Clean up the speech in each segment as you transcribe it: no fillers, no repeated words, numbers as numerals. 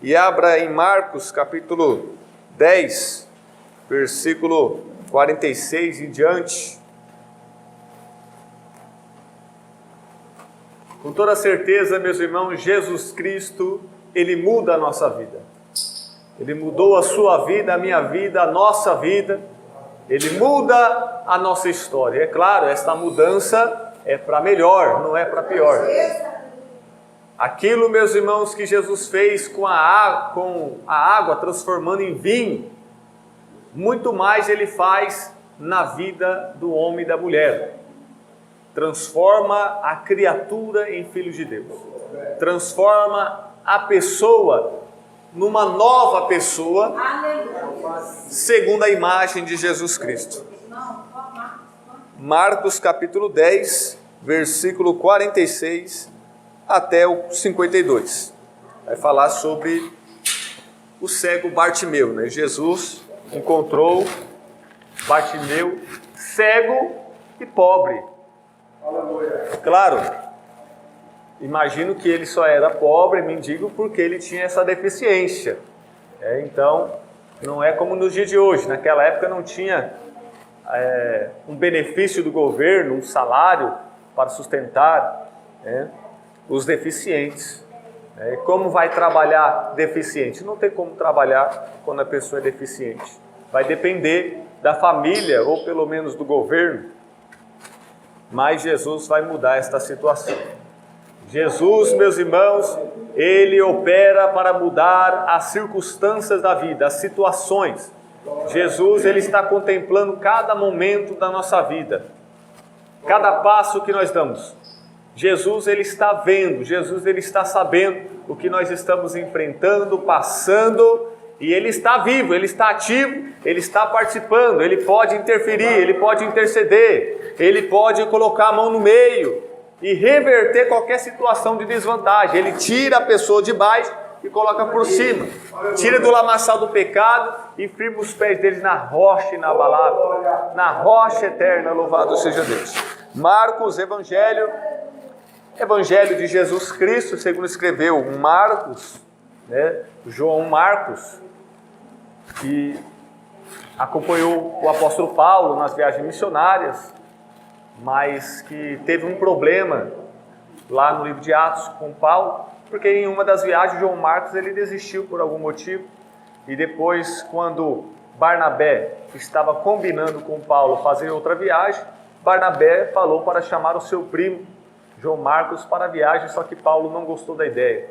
e abra em Marcos capítulo 10, versículo 46 em diante. Com toda certeza, meus irmãos, Jesus Cristo, Ele muda a nossa vida. Ele mudou a sua vida, a minha vida, a nossa vida. Ele muda a nossa história. É claro, esta mudança é para melhor, não é para pior. Aquilo, meus irmãos, que Jesus fez com a água transformando em vinho, muito mais Ele faz na vida do homem e da mulher. Transforma a criatura em filho de Deus. Transforma a pessoa numa nova pessoa, segundo a imagem de Jesus Cristo. Marcos capítulo 10, versículo 46 até o 52. Vai falar sobre o cego Bartimeu, né? Jesus encontrou Bartimeu cego e pobre. Claro, imagino que ele só era pobre, mendigo, porque ele tinha essa deficiência. Então, não é como nos dias de hoje. Naquela época não tinha um benefício do governo, um salário para sustentar os deficientes. Como vai trabalhar deficiente? Não tem como trabalhar quando a pessoa é deficiente. Vai depender da família, ou pelo menos do governo. Mas Jesus vai mudar esta situação. Jesus, meus irmãos, Ele opera para mudar as circunstâncias da vida, as situações. Jesus, Ele está contemplando cada momento da nossa vida, cada passo que nós damos. Jesus, Ele está vendo, Jesus, Ele está sabendo o que nós estamos enfrentando, passando, e Ele está vivo, Ele está ativo, Ele está participando, Ele pode interferir, Ele pode interceder, Ele pode colocar a mão no meio e reverter qualquer situação de desvantagem. Ele tira a pessoa de baixo e coloca por cima, tira do lamaçal do pecado e firma os pés dele na rocha inabalável, na rocha eterna, louvado seja Deus. Marcos, Evangelho de Jesus Cristo, segundo escreveu Marcos, João Marcos, que acompanhou o apóstolo Paulo nas viagens missionárias, mas que teve um problema lá no livro de Atos com Paulo, porque em uma das viagens João Marcos ele desistiu por algum motivo, e depois, quando Barnabé estava combinando com Paulo fazer outra viagem, Barnabé falou para chamar o seu primo João Marcos para a viagem, só que Paulo não gostou da ideia.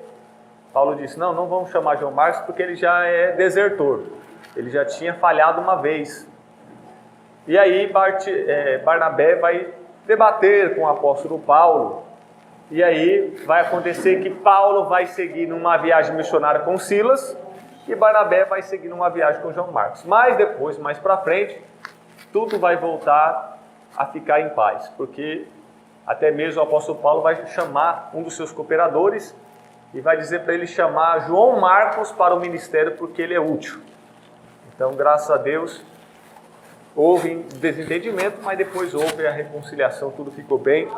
Paulo disse, não vamos chamar João Marcos porque ele já é desertor, ele já tinha falhado uma vez. E aí Barnabé vai debater com o apóstolo Paulo, e aí vai acontecer que Paulo vai seguir numa viagem missionária com Silas, e Barnabé vai seguir numa viagem com João Marcos. Mas depois, mais para frente, tudo vai voltar a ficar em paz, porque até mesmo o apóstolo Paulo vai chamar um dos seus cooperadores e vai dizer para ele chamar João Marcos para o ministério, porque ele é útil. Então, graças a Deus, houve desentendimento, mas depois houve a reconciliação, tudo ficou bem.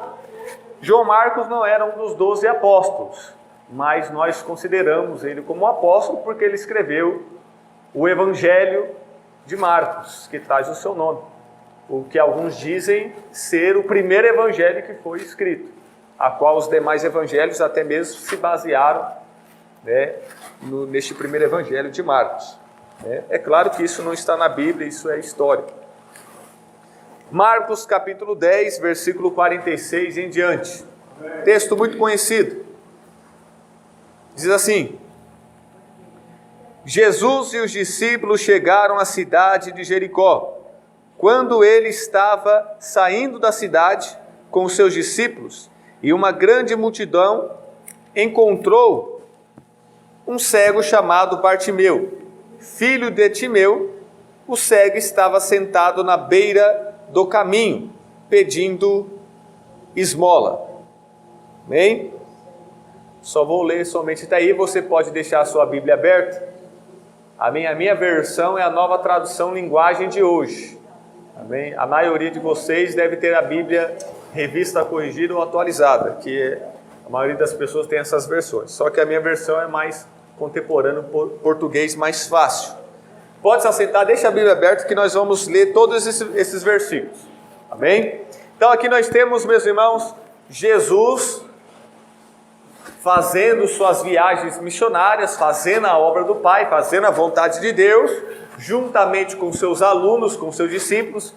João Marcos não era um dos 12 apóstolos, mas nós consideramos ele como apóstolo porque ele escreveu o Evangelho de Marcos, que traz o seu nome. O que alguns dizem ser o primeiro evangelho que foi escrito, a qual os demais evangelhos até mesmo se basearam neste primeiro evangelho de Marcos. É claro que isso não está na Bíblia, isso é história. Marcos capítulo 10, versículo 46 em diante. Texto muito conhecido. Diz assim: Jesus e os discípulos chegaram à cidade de Jericó. Quando ele estava saindo da cidade com os seus discípulos e uma grande multidão, encontrou um cego chamado Bartimeu, filho de Timeu. O cego estava sentado na beira do caminho, pedindo esmola. Amém? Só vou ler somente até aí, você pode deixar a sua Bíblia aberta. A minha versão é a Nova Tradução Linguagem de hoje. Amém? A maioria de vocês deve ter a Bíblia revista, corrigida ou atualizada, que a maioria das pessoas tem essas versões. Só que a minha versão é mais contemporâneo português mais fácil. Pode se assentar, deixa a Bíblia aberta que nós vamos ler todos esses versículos. Amém? Então aqui nós temos, meus irmãos, Jesus fazendo suas viagens missionárias, fazendo a obra do Pai, fazendo a vontade de Deus, juntamente com seus alunos, com seus discípulos,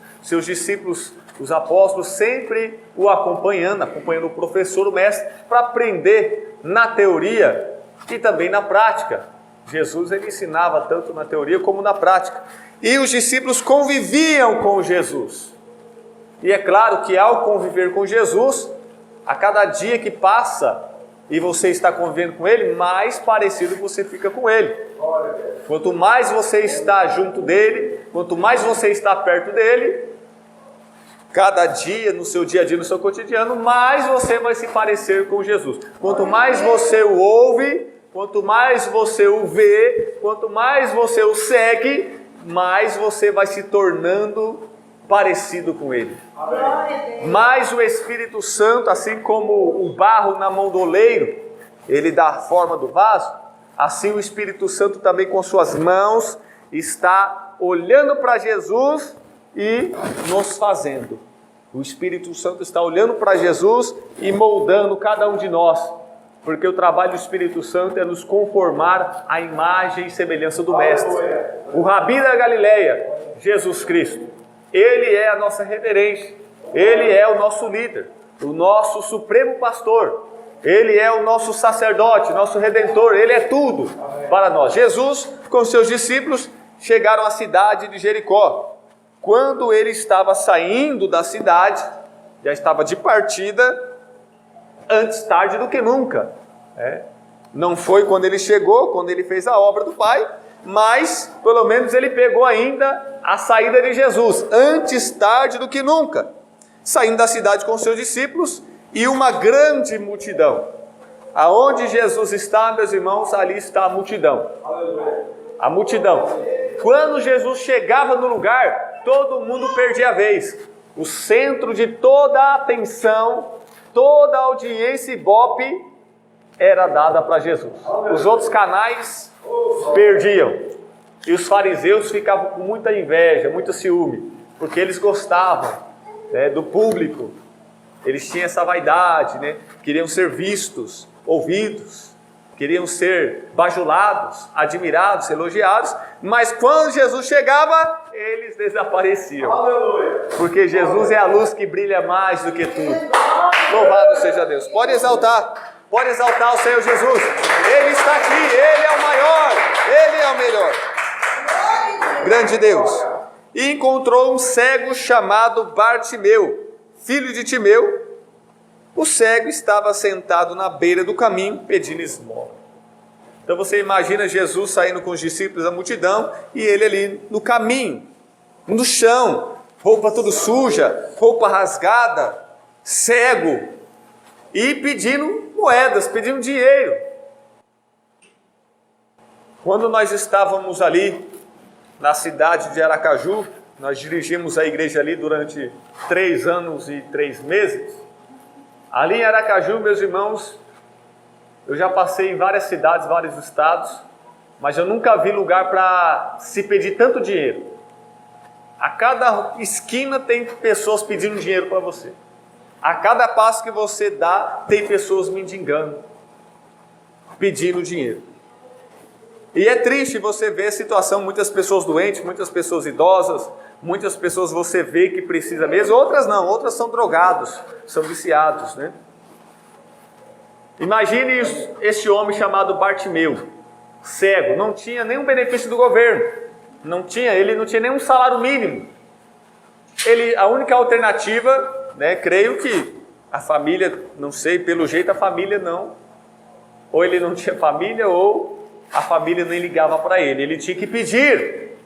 os apóstolos, sempre o acompanhando o professor, o mestre, para aprender na teoria e também na prática. Jesus ele ensinava tanto na teoria como na prática. E os discípulos conviviam com Jesus. E é claro que ao conviver com Jesus, a cada dia que passa e você está convivendo com Ele, mais parecido você fica com Ele. Quanto mais você está junto dEle, quanto mais você está perto dEle, cada dia, no seu dia a dia, no seu cotidiano, mais você vai se parecer com Jesus. Quanto mais você o ouve, quanto mais você o vê, quanto mais você o segue, mais você vai se tornando parecido com Ele. Mas o Espírito Santo, assim como o barro na mão do oleiro, ele dá a forma do vaso, assim o Espírito Santo também com suas mãos está olhando para Jesus e nos fazendo. O Espírito Santo está olhando para Jesus e moldando cada um de nós, porque o trabalho do Espírito Santo é nos conformar à imagem e semelhança do Mestre. O Rabi da Galileia, Jesus Cristo, Ele é a nossa referência, Ele é o nosso líder, o nosso supremo pastor, Ele é o nosso sacerdote, nosso redentor, Ele é tudo para nós. Jesus, com seus discípulos, chegaram à cidade de Jericó. Quando ele estava saindo da cidade, já estava de partida, antes tarde do que nunca. Não foi quando ele chegou, quando ele fez a obra do Pai, mas pelo menos ele pegou ainda a saída de Jesus, antes tarde do que nunca, saindo da cidade com seus discípulos e uma grande multidão. Aonde Jesus está, meus irmãos, ali está a multidão. A multidão. Quando Jesus chegava no lugar, todo mundo perdia a vez. O centro de toda a atenção, toda a audiência e ibope era dada para Jesus. Os outros canais perdiam. E os fariseus ficavam com muita inveja, muito ciúme, porque eles gostavam do público. Eles tinham essa vaidade, queriam ser vistos, ouvidos, queriam ser bajulados, admirados, elogiados, mas quando Jesus chegava, eles desapareciam. Aleluia. Porque Jesus é a luz que brilha mais do que tudo. Louvado seja Deus. Pode exaltar o Senhor Jesus. Ele está aqui, Ele é o maior, Ele é o melhor. Grande Deus. E encontrou um cego chamado Bartimeu, filho de Timeu. O cego estava sentado na beira do caminho, pedindo esmola. Então você imagina Jesus saindo com os discípulos da multidão e ele ali no caminho, no chão, roupa tudo suja, roupa rasgada, cego, e pedindo moedas, pedindo dinheiro. Quando nós estávamos ali na cidade de Aracaju, nós dirigimos a igreja ali durante 3 anos e 3 meses. Ali em Aracaju, meus irmãos, eu já passei em várias cidades, vários estados, mas eu nunca vi lugar para se pedir tanto dinheiro. A cada esquina tem pessoas pedindo dinheiro para você. A cada passo que você dá, tem pessoas mendigando, pedindo dinheiro. E é triste você ver a situação, muitas pessoas doentes, muitas pessoas idosas, muitas pessoas você vê que precisa mesmo, outras não, outras são drogados, são viciados, Imagine este homem chamado Bartimeu, cego, não tinha nenhum benefício do governo, ele não tinha nenhum salário mínimo. A única alternativa, creio que a família, não sei, pelo jeito a família não, ou ele não tinha família, ou a família nem ligava para ele tinha que pedir.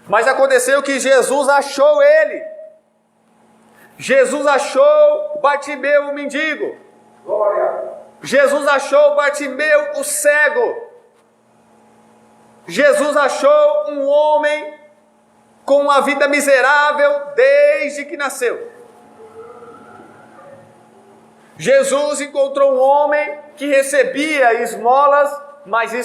Mas aconteceu que Jesus achou ele. Jesus achou Bartimeu, o mendigo. Glória. Jesus achou Bartimeu, o cego. Jesus achou um homem com uma vida miserável desde que nasceu. Jesus encontrou um homem que recebia esmolas mas isso